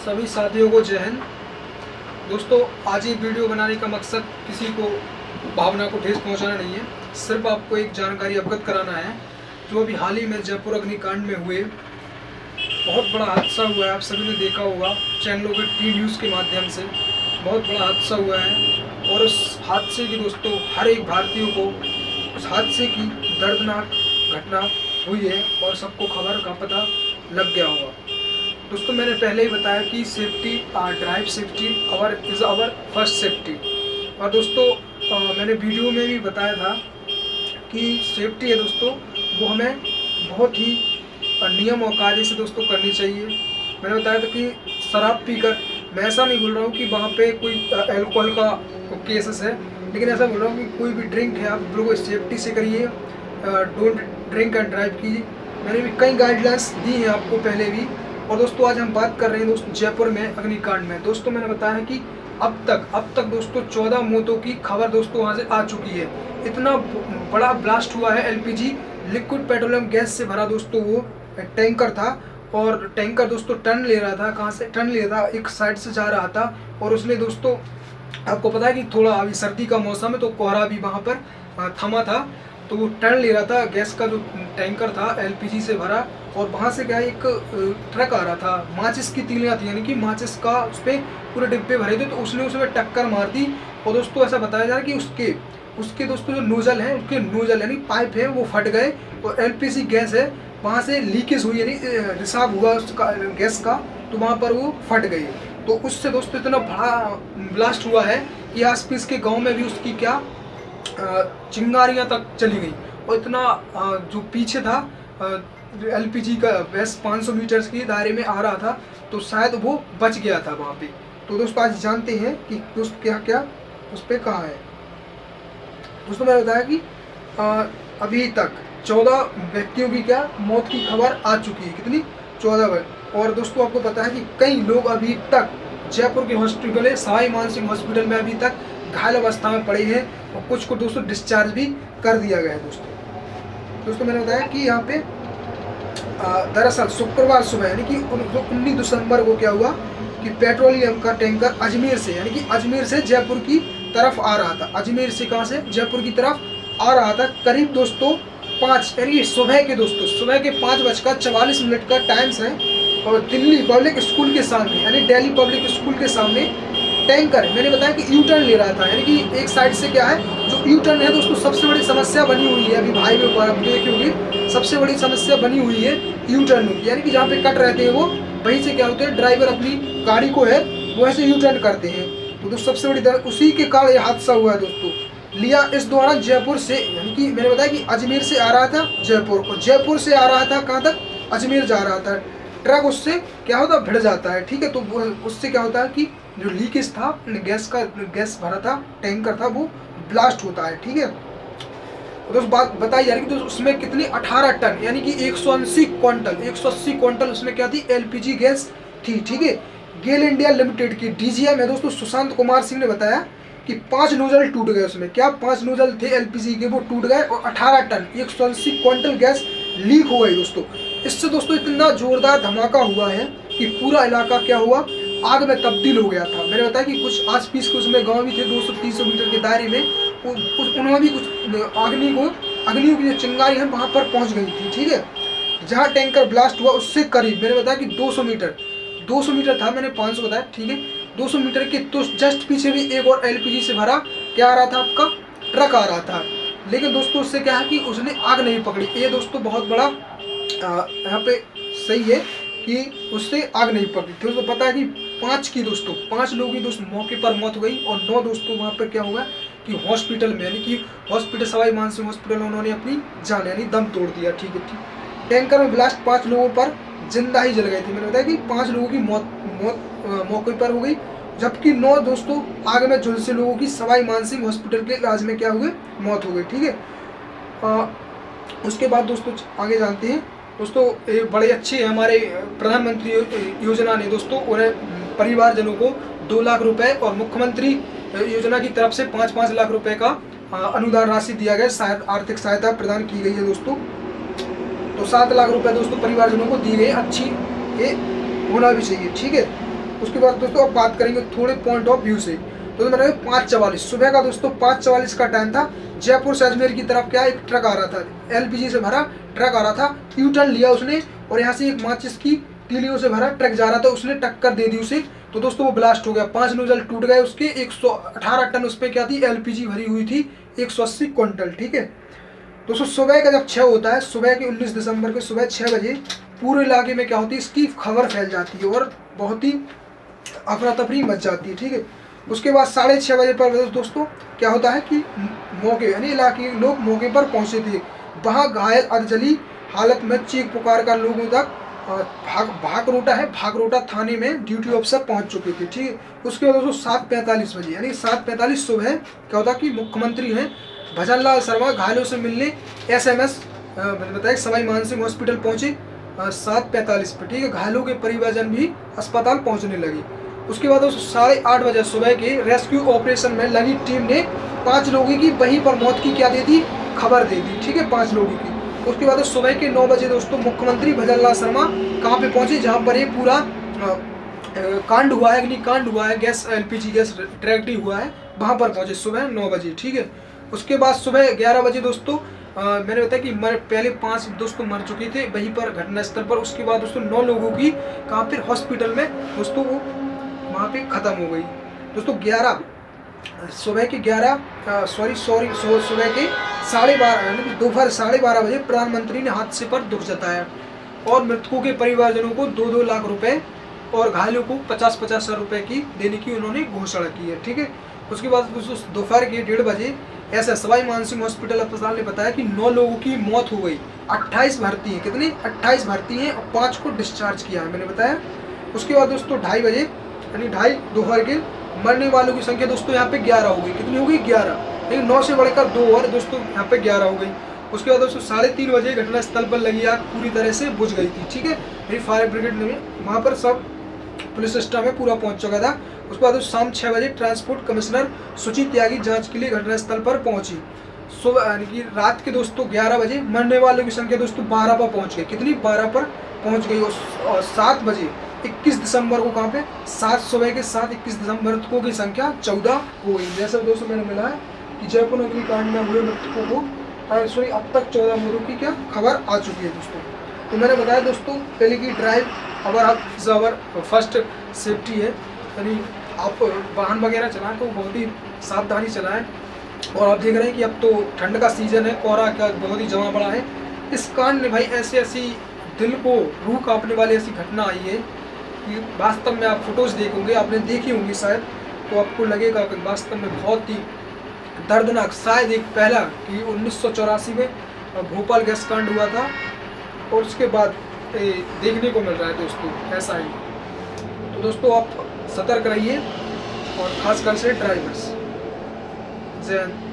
सभी साथियों को जय हिंद। दोस्तों, आज ये वीडियो बनाने का मकसद किसी को भावना को ठेस पहुंचाना नहीं है, सिर्फ आपको एक जानकारी अवगत कराना है। जो अभी हाल ही में जयपुर अग्निकांड में हुए बहुत बड़ा हादसा हुआ है, आप सभी ने देखा होगा चैनलों के टी न्यूज़ के माध्यम से। बहुत बड़ा हादसा हुआ है और उस हादसे की दोस्तों हर एक भारतीय को उस हादसे की दर्दनाक घटना हुई है और सबको खबर का पता लग गया होगा। दोस्तों, मैंने पहले ही बताया कि safety, drive safety is our first safety. और दोस्तों, मैंने वीडियो में भी बताया था कि सेफ्टी है दोस्तों, वो हमें बहुत ही नियम और कायदे से दोस्तों करनी चाहिए। मैंने बताया था कि शराब पीकर, मैं ऐसा नहीं बोल रहा हूँ कि वहाँ पे कोई अल्कोहल का केसेस है, लेकिन ऐसा बोल रहा हूँ कि कोई भी ड्रिंक है आप बिल्कुल सेफ्टी से करिए, डोंट ड्रिंक एंड ड्राइव कीजिए। मैंने भी कई गाइडलाइंस दी हैं आपको पहले भी। और दोस्तों, आज हम बात कर रहे हैं दोस्तों जयपुर में अग्निकांड में। दोस्तों, मैंने बताया है कि अब तक दोस्तों 14 मौतों की खबर दोस्तों वहाँ से आ चुकी है। इतना बड़ा ब्लास्ट हुआ है। एलपीजी लिक्विड पेट्रोलियम गैस से भरा दोस्तों वो टैंकर था, और टैंकर दोस्तों टर्न ले रहा था। कहाँ से टर्न ले रहा था? एक साइड से जा रहा था, और उसने दोस्तों, आपको पता है कि थोड़ा अभी सर्दी का मौसम है तो कोहरा भी वहाँ पर थमा था, तो वो टर्न ले रहा था। गैस का जो टैंकर था एलपीजी से भरा, और वहाँ से क्या एक ट्रक आ रहा था, माचिस की तीलियाँ थी, यानी कि माचिस का उस पर पूरे डिब्बे भरे थे, तो उसने उसमें टक्कर मार दी। और दोस्तों, ऐसा बताया जा रहा है कि उसके दोस्तों जो नोजल है, उसके नोजल यानी पाइप है वो फट गए, और एलपीजी गैस है वहाँ से लीकेज हुई, यानी रिसाव हुआ उसका गैस का, तो वहाँ पर वो फट गई। तो उससे दोस्तों इतना बड़ा ब्लास्ट हुआ है कि आसपास के गाँव में भी उसकी क्या चिंगारियाँ तक चली गई। और इतना जो पीछे था एलपीजी का गैस 500 मीटर के दायरे में आ रहा था, तो शायद वो बच गया था वहाँ पे। तो दोस्तों, आज जानते हैं कि दोस्त क्या क्या उस पर कहा है। दोस्तों, मैंने बताया कि अभी तक 14 व्यक्तियों की क्या मौत की खबर आ चुकी है। कितनी? 14। और दोस्तों, आपको पता है कि कई लोग अभी तक जयपुर के हॉस्पिटल है, सवाई मानसिंह हॉस्पिटल में अभी तक घायल अवस्था में पड़े हैं, और कुछ को दोस्तों डिस्चार्ज भी कर दिया गया है। दोस्तों, मैंने बताया कि यहाँ पे दरअसल शुक्रवार सुबह यानी कि 19 दिसंबर को क्या हुआ कि पेट्रोलियम का टैंकर अजमेर से, यानी कि अजमेर से जयपुर की तरफ आ रहा था। अजमेर से कहाँ से? जयपुर की तरफ आ रहा था। करीब दोस्तों 5 यानी सुबह के 5:44 का टाइम्स है, और दिल्ली पब्लिक स्कूल के सामने, यानी दिल्ली पब्लिक स्कूल के सामने टैंकर, मैंने बताया कि यू टर्न ले रहा था। यानी कि एक साइड से क्या है, जो यू टर्न है दोस्तों सबसे बड़ी समस्या बनी हुई है अभी हाईवे पर, आप देखे होंगे सबसे बड़ी समस्या बनी हुई है यू टर्न की। यानी कि जहाँ पे कट रहते हैं वो वहीं से क्या होते हैं, ड्राइवर अपनी गाड़ी को है वो ऐसे यू टर्न करते हैं। तो दोस्तों सबसे बड़ी उसी के कारण ये हादसा हुआ है दोस्तों। लिया इस दौरान जयपुर से, यानी कि मैंने बताया कि अजमेर से आ रहा था जयपुर, और जयपुर से आ रहा था कहाँ तक? अजमेर जा रहा था। ट्रक उससे क्या होता है, भिड़ जाता है। ठीक है, तो उससे क्या होता है कि जो लीकेज था गैस भरा था टैंकर था, वो ब्लास्ट होता है। ठीक है, तो बात बताई जा रही है कि उसमें कितनी 18 टन यानी कि 180 क्विंटल उसमें क्या थी, एलपीजी गैस थी। ठीक है, गेल इंडिया लिमिटेड की डीजीएम है दोस्तों सुशांत कुमार सिंह ने बताया कि 5 नोजल टूट गए उसमें। क्या 5 नोजल थे एलपीजी के, वो टूट गए, और 18 टन 180 क्विंटल गैस लीक हो गई दोस्तों। इससे दोस्तों इतना जोरदार धमाका हुआ है कि पूरा इलाका क्या हुआ, आग में तब्दील हो गया था। मैंने बताया कि कुछ आस पास के उसमें गांव भी थे 200-300 मीटर के दायरे में, उन्होंने भी कुछ अग्नियों की जो चिंगारी है वहाँ पर पहुँच गई थी। ठीक है, जहाँ टैंकर ब्लास्ट हुआ उससे करीब, मैंने बताया कि 200 मीटर था, मैंने 500 बताया। ठीक है, 200 मीटर के तो जस्ट पीछे भी एक और एलपीजी से भरा क्या आ रहा था, आपका ट्रक आ रहा था। लेकिन दोस्तों उससे क्या है कि उसने आग नहीं पकड़ी। ये दोस्तों बहुत बड़ा यहाँ पे सही है कि उससे आग नहीं पकड़ी। दोस्तों पता है कि 5 लोगों की दोस्तों मौके पर मौत हो गई, और 9 दोस्तों वहाँ पर क्या हुआ कि हॉस्पिटल में, यानी कि हॉस्पिटल सवाई मानसिंह हॉस्पिटल में उन्होंने अपनी जान यानी दम तोड़ दिया। ठीक है, टैंकर में ब्लास्ट 5 लोगों पर जिंदा ही जल गए थे। मैंने बताया कि 5 लोगों की मौत मौके पर हो गई, जबकि 9 दोस्तों आग में झुलसे लोगों की सवाई मानसिंह हॉस्पिटल के इलाज में क्या हुए, मौत हो गई। ठीक है, उसके बाद दोस्तों आगे जानते हैं दोस्तों, ये बड़े अच्छे हमारे प्रधानमंत्री योजना ने दोस्तों उन्हें परिवारजनों को 2 लाख रुपए, और मुख्यमंत्री योजना की तरफ से 5-5 लाख रुपए का अनुदान राशि दिया गया, आर्थिक सहायता प्रदान की गई है दोस्तों। तो 7 लाख रुपए दोस्तों परिवारजनों को दी गई। अच्छी ये होना भी चाहिए। ठीक है, उसके बाद दोस्तों अब बात करेंगे थोड़े पॉइंट ऑफ व्यू से। तो मैंने 5:44 सुबह का दोस्तों 5:44 का टाइम था। जयपुर से अजमेर की तरफ क्या एक ट्रक आ रहा था, LPG से भरा ट्रक आ रहा था। यू टर्न लिया उसने और यहाँ से एक माचिस की तीलियों से भरा ट्रक जा रहा था, उसने टक्कर दे दी उसे। तो दोस्तों वो ब्लास्ट हो गया, 5 नोजल टूट गए उसके। 118 टन उस पर क्या थी, LPG भरी हुई थी, 180 क्विंटल। ठीक है दोस्तों, सुबह का जब 6 होता है, सुबह के 19 दिसंबर के सुबह 6 बजे पूरे इलाके में क्या होती है, इसकी खबर फैल जाती है और बहुत ही अफरा तफरी मच जाती है। ठीक है, उसके बाद 6:30 बजे पर दोस्तों क्या होता है कि मौके यानी इलाके के लोग मौके पर पहुंचे थे। वहाँ घायल अधजली हालत में चीख पुकार कर लोगों तक भागरोटा थाने में ड्यूटी ऑफिसर पहुंच चुके थे। ठीक है, उसके बाद दोस्तों 7:45 बजे यानी 7:45 सुबह क्या होता कि मुख्यमंत्री हैं भजनलाल शर्मा घायलों से मिलने SMS मैंने बताया सवाई मानसिंह हॉस्पिटल पहुंचे 7:45 पे। ठीक है, घायलों के परिवारजन भी अस्पताल पहुंचने लगे। उसके बाद 8:30 बजे सुबह के रेस्क्यू ऑपरेशन में लगी टीम ने 5 लोगों की वहीं पर मौत की क्या दे दी, खबर दे दी। ठीक है, 5 लोगों की। उसके बाद सुबह के 9 बजे दोस्तों मुख्यमंत्री भजनलाल शर्मा कहाँ पे पहुंचे, जहाँ पर ये पूरा कांड हुआ है, अग्निकांड हुआ है, गैस LPG गैस ट्रेजेडी हुआ है, वहाँ पर पहुंचे सुबह 9 बजे। ठीक है, उसके बाद सुबह 11 बजे दोस्तों मैंने बताया कि पहले 5 दोस्तों मर चुके थे वहीं पर घटनास्थल पर। उसके बाद दोस्तों 9 लोगों की कहाँ पर हॉस्पिटल में दोस्तों वो वहाँ पे ख़त्म हो गई। दोस्तों सुबह के 12:30 यानी दोपहर 12:30 बजे प्रधानमंत्री ने हादसे पर दुख जताया और मृतकों के परिवारजनों को 2-2 लाख रुपए और घायलों को 50-50 हजार रुपए की देने की उन्होंने घोषणा की है। ठीक है, उसके बाद दोपहर के 1:30 बजे ऐसा सवाई मानसिंह हॉस्पिटल अस्पताल ने बताया कि 9 लोगों की मौत हो गई, 28 भर्ती हैं। कितनी 28 भर्ती हैं और 5 को डिस्चार्ज किया है मैंने बताया। उसके बाद दोस्तों 2:30 बजे यानी 2:30 दोपहर के मरने वालों की संख्या दोस्तों यहाँ पे 11 हो गई। कितनी हो गई, 11। लेकिन 9 से बढ़कर 2 और दोस्तों यहाँ पे 11 हो गई। उसके बाद दोस्तों 3:30 बजे घटनास्थल पर लगी आग पूरी तरह से बुझ गई थी। ठीक है, मेरी फायर ब्रिगेड ने वहाँ पर सब पुलिस सिस्टम में पूरा पहुँच चुका था। उसके बाद शाम 6 बजे ट्रांसपोर्ट कमिश्नर सुची त्यागी जाँच के लिए घटनास्थल पर पहुँची। सुबह यानी कि रात के दोस्तों 11 बजे मरने वालों की संख्या दोस्तों 12 पर पहुँच गई। कितनी, 12 पर पहुँच गई। और 7 बजे 21 दिसंबर को कहाँ पे 7 सुबह के 21 दिसंबर मृतकों की संख्या 14 हो गई। जैसा दोस्तों मैंने मिला है कि जयपुर अग्निकांड में हुए मृतकों को अब तक 14 मृतकों की क्या खबर आ चुकी है दोस्तों। तो मैंने बताया दोस्तों पहले की ड्राइव अवर फर्स्ट सेफ्टी है, यानी आप वाहन वगैरह चलाएं तो बहुत ही सावधानी चलाएं। और आप देख रहे हैं कि अब तो ठंड का सीजन है, कोहरा का बहुत ही जमा पड़ा है। इस कांड में भाई ऐसी दिल को रूह कांपने वाली ऐसी घटना आई है कि वास्तव में आप फोटोज़ देखोगे, आपने देखी होंगी शायद, तो आपको लगेगा कि वास्तव में बहुत ही दर्दनाक। शायद एक पहला कि 1984 में भोपाल गैस कांड हुआ था और उसके बाद देखने को मिल रहा है दोस्तों ऐसा ही। तो दोस्तों आप सतर्क रहिए और खासकर से ड्राइवर्स। जय हिंद।